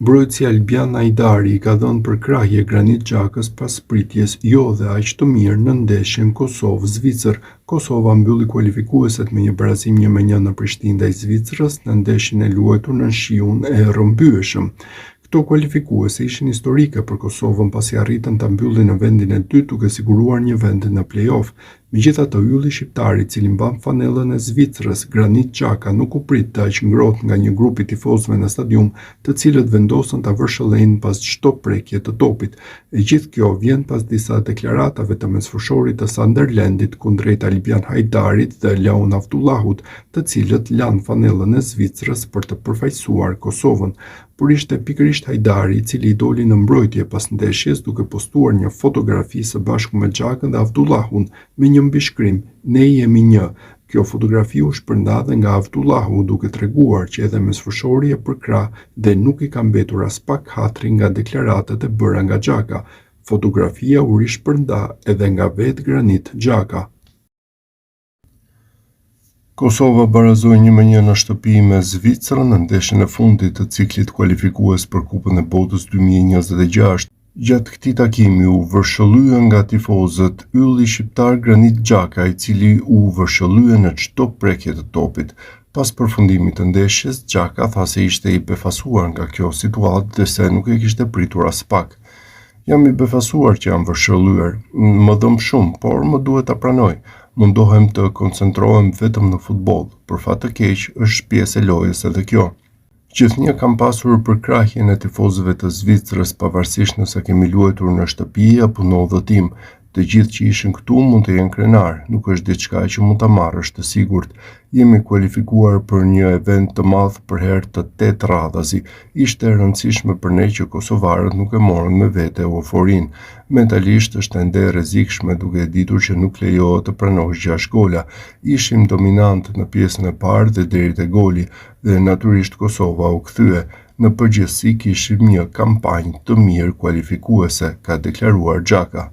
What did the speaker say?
Mbrojtësi Albian Hajdari I ka dhënë përkrahje Granit Xhakës pas pritjes jo dhe aq të mirë në ndeshjen Kosovë-Zvicër. Kosova mbylli kualifikueset me një barazim 1-1 në Prishtinë ndaj Zvicrës në ndeshjen e luajtur në shiun e rrëmbyeshëm. Këto kualifikuese ishin historike për Kosovën pasi arritën ta mbyllin në vendin e dytë duke siguruar një vend në play-off. Megjithatë, ylli shqiptar I cili mban fanellën e Zvicrës, Granit Xhaka, nuk u prit të aq ngrohtë nga një grup I tifozëve në stadium, të cilët vendosën ta vërshëllejnë pas çdo prekje të topit. E gjithë kjo vjen pas disa deklaratave të mesfurshorit të Sunderlandit kundrejt Albian Hajdarit dhe Laun Avdullahut, të cilët lanë fanellën e Zvicrës për të përfaqësuar Kosovën. Por ishte pikërisht Hajdari I cili I doli në mbrojtje pas ndeshjes duke postuar një fotografi së bashku me Xhakën dhe Avdullahun me një mbishkrim "Ne jemi një". Kjo fotografi u shpërnda nga Avdullahu duke treguar që edhe mesfushori e përkrah dhe nuk I ka mbetur as pak hatri nga deklaratat e bëra nga Xhaka. Fotografia u rishpërnda edhe nga vetë Granit Xhaka. Kosova barazoi 1-1 në shtëpi me Zvicrën në ndeshjen e fundit të ciklit kualifikues për Kupën e Botës 2026. Gjatë këtij takimi u vërshëllye nga tifozët ylli shqiptar Granit Xhaka, I cili u vërshëllye në çdo prekje të topit. Pas përfundimit të ndeshjes, Xhaka tha se ishte I befasuar nga kjo situatë dhe se nuk e kishte pritur as pak. Jam I befasuar që jam vërshëllyer, më dëm shumë, por më duhet ta pranoj. Mundohem të koncentrohem vetëm në futboll. Për fat të keq, është pjesë e lojës edhe kjo. Gjithnjë kam pasur përkrahjen e tifozëve të Zvicrës pavarësisht nëse kemi luajtur në shtëpi apo në udhëtim. Të gjithë që ishin këtu mund të jenë krenar, nuk është diçka që mund ta marrësh të sigurt. Jemi kualifikuar për një event të madh për herë të 8 radhazi. Ishte e rëndësishme për ne që kosovarët nuk e morën me vete euforinë. Mentalisht është ende e rrezikshme duke e ditur që nuk lejohet të pranosh 6 gola. Ishim dominant në pjesën e parë dhe deri te goli dhe natyrisht Kosova u kthye. Në përgjithësi kishim një kampanjë të mirë kualifikuese, ka deklaruar Xhaka.